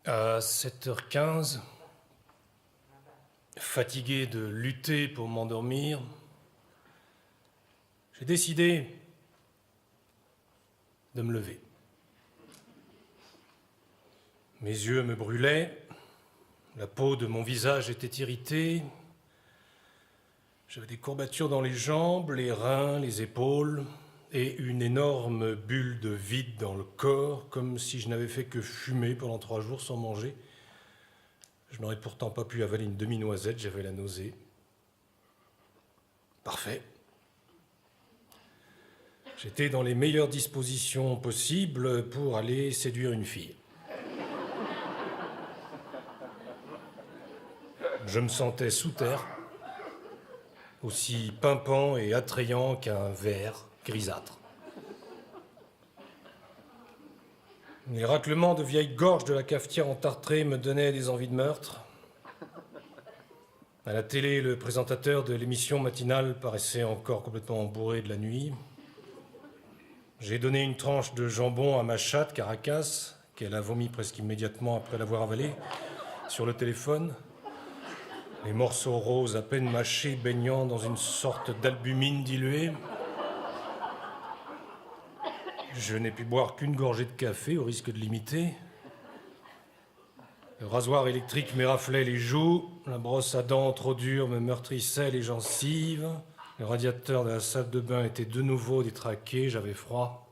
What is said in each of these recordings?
À 7h15, fatigué de lutter pour m'endormir, j'ai décidé de me lever. Mes yeux me brûlaient, la peau de mon visage était irritée, j'avais des courbatures dans les jambes, les reins, les épaules, et une énorme bulle de vide dans le corps, comme si je n'avais fait que fumer pendant 3 jours sans manger. Je n'aurais pourtant pas pu avaler une demi-noisette, j'avais la nausée. Parfait. J'étais dans les meilleures dispositions possibles pour aller séduire une fille. Je me sentais sous terre, aussi pimpant et attrayant qu'un ver grisâtre. Les raclements de vieilles gorges de la cafetière entartrée me donnaient des envies de meurtre. À la télé, le présentateur de l'émission matinale paraissait encore complètement bourré de la nuit. J'ai donné une tranche de jambon à ma chatte, Caracas, qu'elle a vomi presque immédiatement après l'avoir avalé, sur le téléphone. Les morceaux roses à peine mâchés baignant dans une sorte d'albumine diluée. Je n'ai pu boire qu'une gorgée de café, au risque de l'imiter. Le rasoir électrique m'éraflait les joues, la brosse à dents trop dure me meurtrissait les gencives, le radiateur de la salle de bain était de nouveau détraqué, j'avais froid.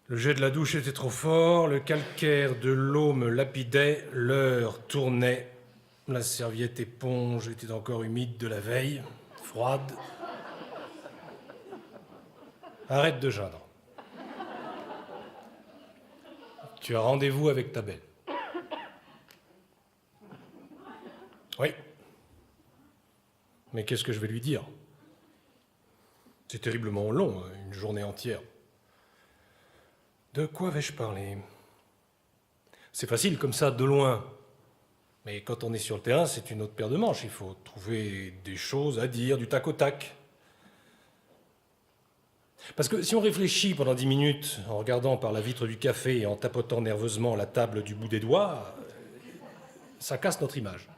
Le jet de la douche était trop fort, le calcaire de l'eau me lapidait, l'heure tournait. La serviette éponge était encore humide de la veille, froide. Arrête de geindre. Tu as rendez-vous avec ta belle. Oui. Mais qu'est-ce que je vais lui dire? C'est terriblement long, une journée entière. De quoi vais-je parler? C'est facile comme ça, de loin. Mais quand on est sur le terrain, c'est une autre paire de manches. Il faut trouver des choses à dire, du tac au tac. Parce que si on réfléchit pendant 10 minutes, en regardant par la vitre du café et en tapotant nerveusement la table du bout des doigts, ça casse notre image.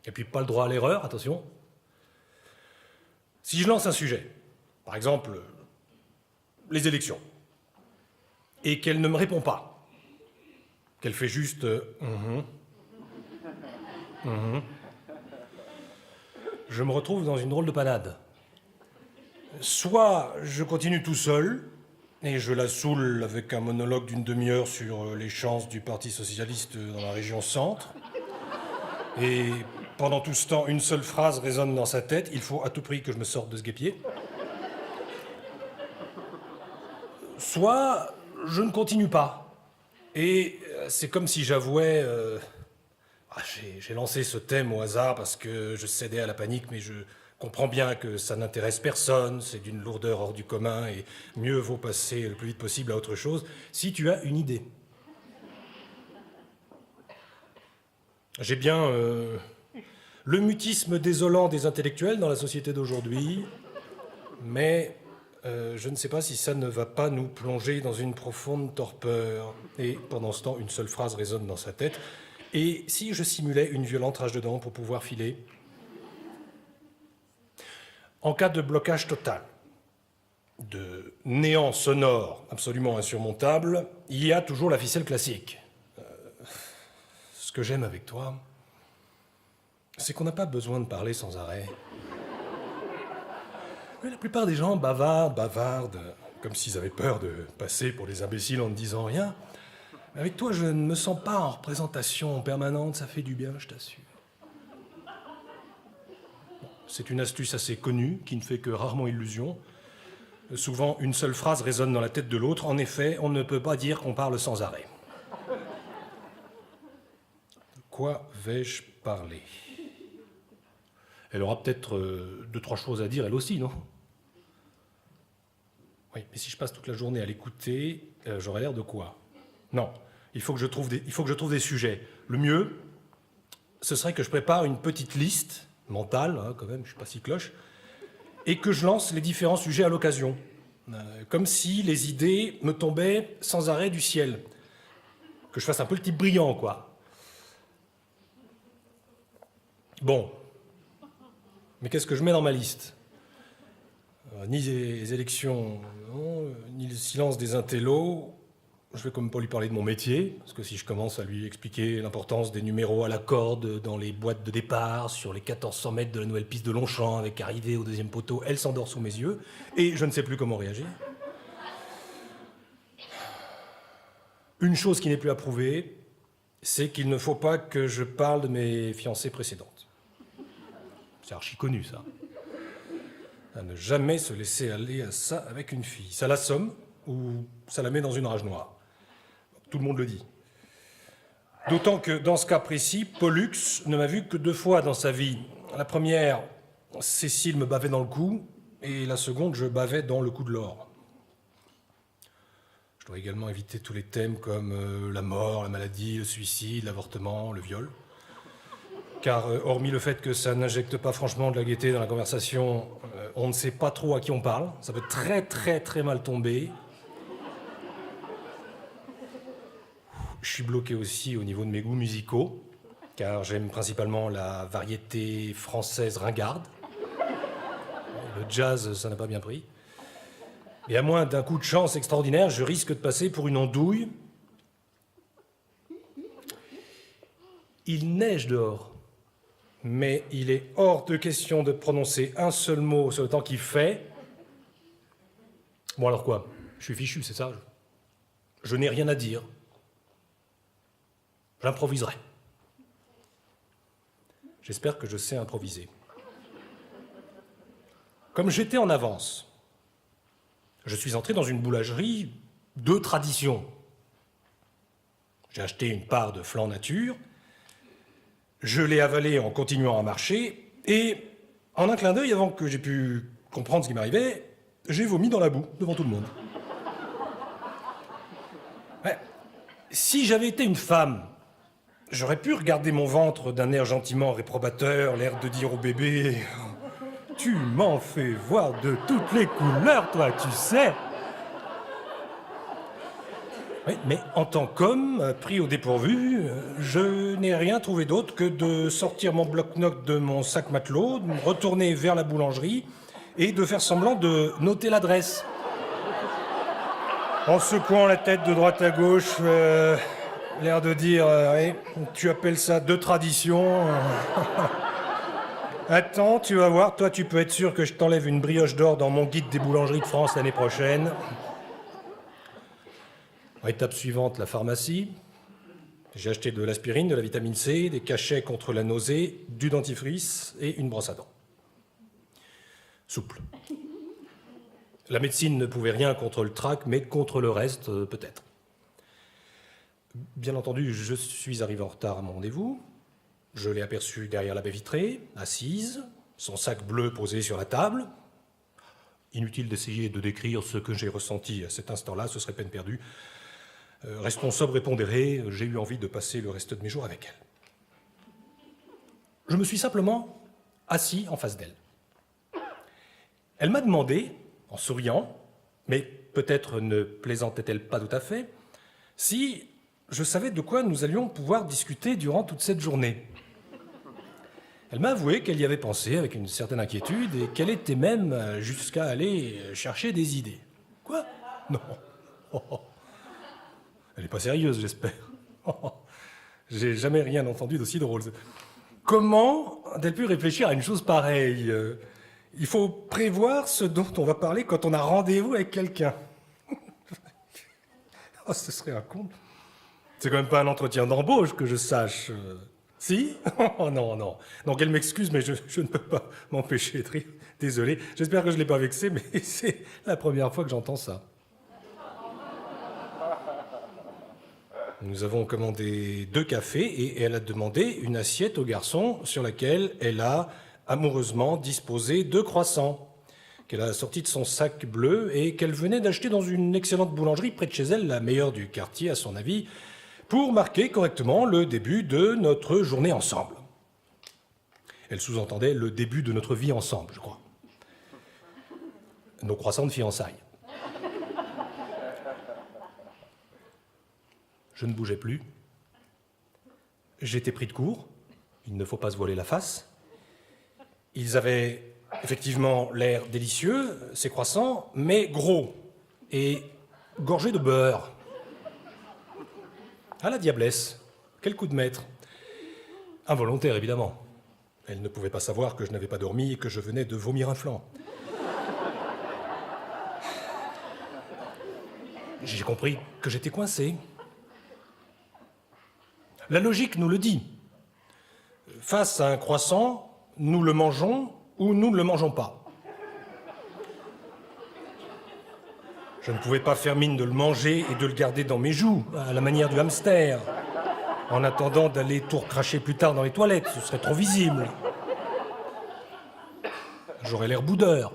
Et puis pas le droit à l'erreur, attention. Si je lance un sujet, par exemple, les élections, et qu'elle ne me répond pas, qu'elle fait juste je me retrouve dans une drôle de panade. Soit je continue tout seul, et je la saoule avec un monologue d'une demi-heure sur les chances du Parti socialiste dans la région centre, et pendant tout ce temps, une seule phrase résonne dans sa tête, il faut à tout prix que je me sorte de ce guêpier. Soit je ne continue pas. Et c'est comme si j'avouais... j'ai lancé ce thème au hasard parce que je cédais à la panique, mais je comprends bien que ça n'intéresse personne, c'est d'une lourdeur hors du commun, et mieux vaut passer le plus vite possible à autre chose, si tu as une idée. J'ai bien le mutisme désolant des intellectuels dans la société d'aujourd'hui, mais... je ne sais pas si ça ne va pas nous plonger dans une profonde torpeur. Et pendant ce temps, une seule phrase résonne dans sa tête. Et si je simulais une violente rage de dents pour pouvoir filer? En cas de blocage total, de néant sonore absolument insurmontable, il y a toujours la ficelle classique. Ce que j'aime avec toi, c'est qu'on n'a pas besoin de parler sans arrêt. Mais la plupart des gens bavardent, comme s'ils avaient peur de passer pour des imbéciles en ne disant rien. Mais avec toi, je ne me sens pas en représentation permanente, ça fait du bien, je t'assure. C'est une astuce assez connue, qui ne fait que rarement illusion. Souvent, une seule phrase résonne dans la tête de l'autre. En effet, on ne peut pas dire qu'on parle sans arrêt. De quoi vais-je parler? Elle aura peut-être 2-3 choses à dire, elle aussi, non? Oui, mais si je passe toute la journée à l'écouter, j'aurai l'air de quoi? Non, il faut que je trouve des sujets. Le mieux, ce serait que je prépare une petite liste mentale, hein, quand même, je suis pas si cloche, et que je lance les différents sujets à l'occasion. comme si les idées me tombaient sans arrêt du ciel. Que je fasse un peu le type brillant, quoi. Bon. Mais qu'est-ce que je mets dans ma liste ? Ni les élections, non, ni le silence des intellos. Je vais comme pas lui parler de mon métier, parce que si je commence à lui expliquer l'importance des numéros à la corde dans les boîtes de départ, sur les 1400 mètres de la nouvelle piste de Longchamp, avec arrivée au deuxième poteau, elle s'endort sous mes yeux, et je ne sais plus comment réagir. Une chose qui n'est plus à prouver, c'est qu'il ne faut pas que je parle de mes fiancées précédentes. C'est archi connu, ça. À ne jamais se laisser aller à ça avec une fille. Ça l'assomme ou ça la met dans une rage noire. Tout le monde le dit. D'autant que, dans ce cas précis, Pollux ne m'a vu que 2 fois dans sa vie. La première, Cécile me bavait dans le cou, et la seconde, je bavais dans le cou de l'or. Je dois également éviter tous les thèmes comme la mort, la maladie, le suicide, l'avortement, le viol. Car, hormis le fait que ça n'injecte pas franchement de la gaieté dans la conversation, on ne sait pas trop à qui on parle. Ça peut très très très mal tomber. Je suis bloqué aussi au niveau de mes goûts musicaux, car j'aime principalement la variété française ringarde. Le jazz, ça n'a pas bien pris. Et à moins d'un coup de chance extraordinaire, je risque de passer pour une andouille. Il neige dehors, mais il est hors de question de prononcer un seul mot sur le temps qu'il fait. Bon alors quoi ? Je suis fichu, c'est ça ? Je n'ai rien à dire. J'improviserai. J'espère que je sais improviser. Comme j'étais en avance, je suis entré dans une boulangerie de tradition. J'ai acheté une part de flan nature, je l'ai avalé en continuant à marcher, et en un clin d'œil, avant que j'ai pu comprendre ce qui m'arrivait, j'ai vomi dans la boue devant tout le monde. Ouais. Si j'avais été une femme, j'aurais pu regarder mon ventre d'un air gentiment réprobateur, l'air de dire au bébé « Tu m'en fais voir de toutes les couleurs, toi, tu sais !» Oui, mais en tant qu'homme, pris au dépourvu, je n'ai rien trouvé d'autre que de sortir mon bloc-notes de mon sac matelot, de me retourner vers la boulangerie et de faire semblant de noter l'adresse. En secouant la tête de droite à gauche, l'air de dire oui, tu appelles ça de tradition. Attends, tu vas voir, toi tu peux être sûr que je t'enlève une brioche d'or dans mon guide des boulangeries de France l'année prochaine. Étape suivante, la pharmacie. J'ai acheté de l'aspirine, de la vitamine C, des cachets contre la nausée, du dentifrice et une brosse à dents. Souple. La médecine ne pouvait rien contre le trac, mais contre le reste, peut-être. Bien entendu, je suis arrivé en retard à mon rendez-vous. Je l'ai aperçue derrière la baie vitrée, assise, son sac bleu posé sur la table. Inutile d'essayer de décrire ce que j'ai ressenti à cet instant-là, ce serait peine perdue. Restons sobres et pondérés, j'ai eu envie de passer le reste de mes jours avec elle. Je me suis simplement assis en face d'elle. Elle m'a demandé, en souriant, mais peut-être ne plaisantait-elle pas tout à fait, si je savais de quoi nous allions pouvoir discuter durant toute cette journée. Elle m'a avoué qu'elle y avait pensé avec une certaine inquiétude et qu'elle était même jusqu'à aller chercher des idées. Quoi ? Non. Oh. Elle n'est pas sérieuse, j'espère. Oh. J'ai jamais rien entendu d'aussi drôle. Comment a-t-elle pu réfléchir à une chose pareille ? Il faut prévoir ce dont on va parler quand on a rendez-vous avec quelqu'un. Oh, ce serait un con. C'est quand même pas un entretien d'embauche que je sache. Si ? Oh non, non. Non, qu'elle m'excuse, mais je ne peux pas m'empêcher de rire. Désolé. J'espère que je ne l'ai pas vexée, mais c'est la première fois que j'entends ça. Nous avons commandé 2 cafés et elle a demandé une assiette au garçon sur laquelle elle a amoureusement disposé 2 croissants qu'elle a sortis de son sac bleu et qu'elle venait d'acheter dans une excellente boulangerie près de chez elle, la meilleure du quartier à son avis, pour marquer correctement le début de notre journée ensemble. Elle sous-entendait le début de notre vie ensemble, je crois. Nos croissants de fiançailles. Je ne bougeais plus. J'étais pris de court. Il ne faut pas se voiler la face. Ils avaient effectivement l'air délicieux, ces croissants, mais gros et gorgés de beurre. À la diablesse. Quel coup de maître. Involontaire, évidemment. Elle ne pouvait pas savoir que je n'avais pas dormi et que je venais de vomir un flanc. J'ai compris que j'étais coincé. La logique nous le dit. Face à un croissant, nous le mangeons ou nous ne le mangeons pas. Je ne pouvais pas faire mine de le manger et de le garder dans mes joues, à la manière du hamster, en attendant d'aller tout recracher plus tard dans les toilettes. Ce serait trop visible. J'aurais l'air boudeur.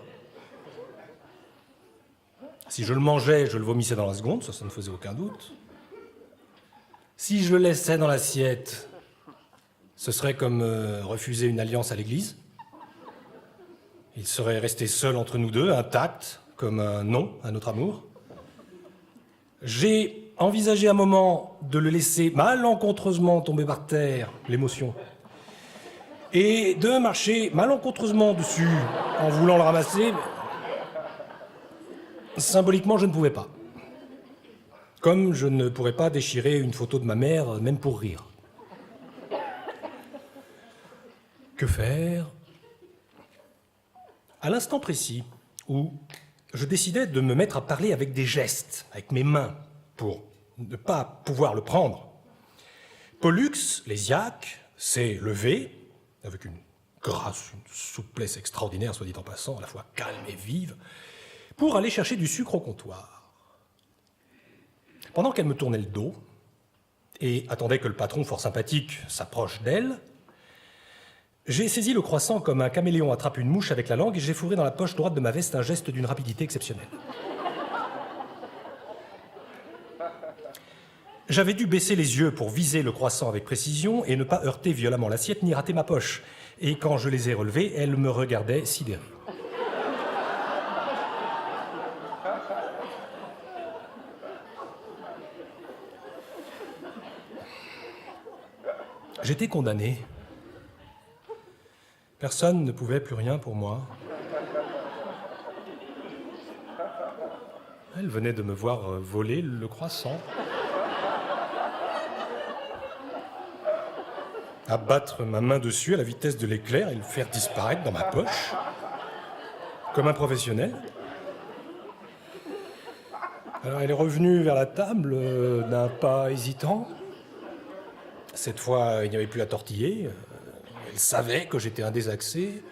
Si je le mangeais, je le vomissais dans la seconde, ça ne faisait aucun doute. Si je le laissais dans l'assiette, ce serait comme refuser une alliance à l'église. Il serait resté seul entre nous deux, intact, comme un non à notre amour. J'ai envisagé un moment de le laisser malencontreusement tomber par terre, l'émotion, et de marcher malencontreusement dessus en voulant le ramasser. Symboliquement, je ne pouvais pas. Comme je ne pourrais pas déchirer une photo de ma mère, même pour rire. Que faire? À l'instant précis où je décidais de me mettre à parler avec des gestes, avec mes mains, pour ne pas pouvoir le prendre, Pollux, l'Hésiaque, s'est levé, avec une grâce, une souplesse extraordinaire, soit dit en passant, à la fois calme et vive, pour aller chercher du sucre au comptoir. Pendant qu'elle me tournait le dos et attendait que le patron, fort sympathique, s'approche d'elle, j'ai saisi le croissant comme un caméléon attrape une mouche avec la langue et j'ai fourré dans la poche droite de ma veste un geste d'une rapidité exceptionnelle. J'avais dû baisser les yeux pour viser le croissant avec précision et ne pas heurter violemment l'assiette ni rater ma poche. Et quand je les ai relevés, elle me regardait sidérée. J'étais condamné. Personne ne pouvait plus rien pour moi. Elle venait de me voir voler le croissant. Abattre ma main dessus à la vitesse de l'éclair et le faire disparaître dans ma poche. Comme un professionnel. Alors elle est revenue vers la table d'un pas hésitant. Cette fois, il n'y avait plus à tortiller. Elle savait que j'étais un désaxé.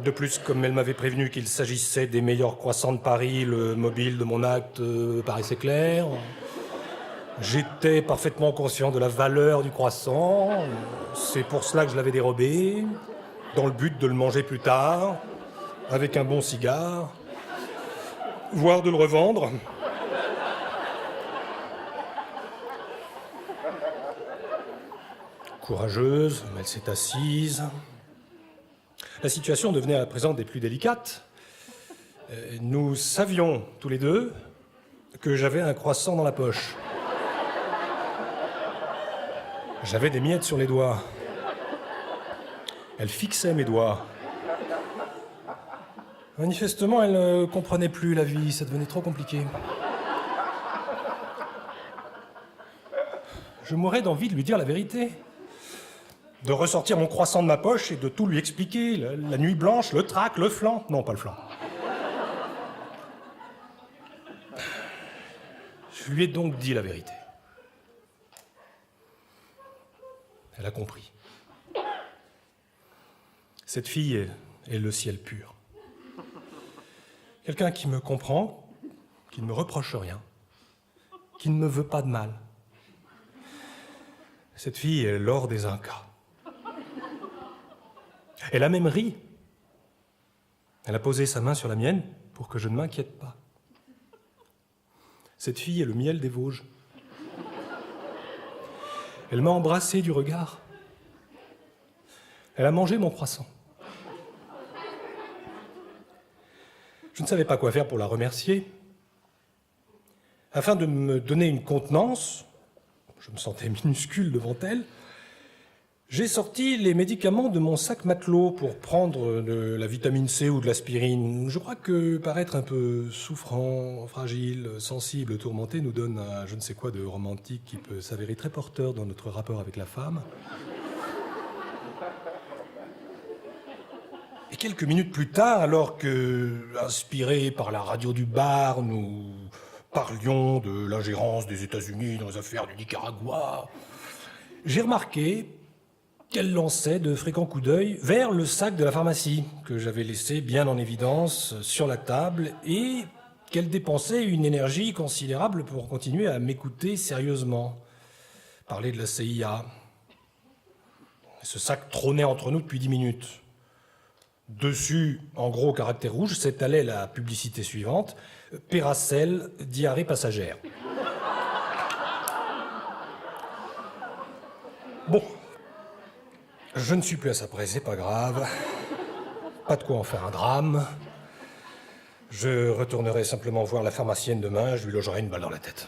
De plus, comme elle m'avait prévenu qu'il s'agissait des meilleurs croissants de Paris, le mobile de mon acte paraissait clair. J'étais parfaitement conscient de la valeur du croissant. C'est pour cela que je l'avais dérobé, dans le but de le manger plus tard, avec un bon cigare, voire de le revendre. Courageuse, elle s'est assise. La situation devenait à présent des plus délicates. Nous savions tous les deux que j'avais un croissant dans la poche. J'avais des miettes sur les doigts. Elle fixait mes doigts. Manifestement, elle ne comprenait plus la vie, ça devenait trop compliqué. Je mourais d'envie de lui dire la vérité. De ressortir mon croissant de ma poche et de tout lui expliquer. La nuit blanche, le trac, le flan. Non, pas le flan. Je lui ai donc dit la vérité. Elle a compris. Cette fille est le ciel pur. Quelqu'un qui me comprend, qui ne me reproche rien, qui ne me veut pas de mal. Cette fille est l'or des Incas. Elle a même ri. Elle a posé sa main sur la mienne pour que je ne m'inquiète pas. Cette fille est le miel des Vosges. Elle m'a embrassé du regard. Elle a mangé mon croissant. Je ne savais pas quoi faire pour la remercier. Afin de me donner une contenance, je me sentais minuscule devant elle, j'ai sorti les médicaments de mon sac matelot pour prendre de la vitamine C ou de l'aspirine. Je crois que paraître un peu souffrant, fragile, sensible, tourmenté nous donne un je ne sais quoi de romantique qui peut s'avérer très porteur dans notre rapport avec la femme. Et quelques minutes plus tard, alors que, inspirés par la radio du bar, nous parlions de l'ingérence des États-Unis dans les affaires du Nicaragua, j'ai remarqué qu'elle lançait de fréquents coups d'œil vers le sac de la pharmacie que j'avais laissé bien en évidence sur la table et qu'elle dépensait une énergie considérable pour continuer à m'écouter sérieusement, parler de la CIA. Ce sac trônait entre nous depuis 10 minutes. Dessus, en gros caractère rouge, s'étalait la publicité suivante, Péracel, diarrhée passagère. Bon, je ne suis plus à sa presse, c'est pas grave. Pas de quoi en faire un drame. Je retournerai simplement voir la pharmacienne demain, je lui logerai une balle dans la tête.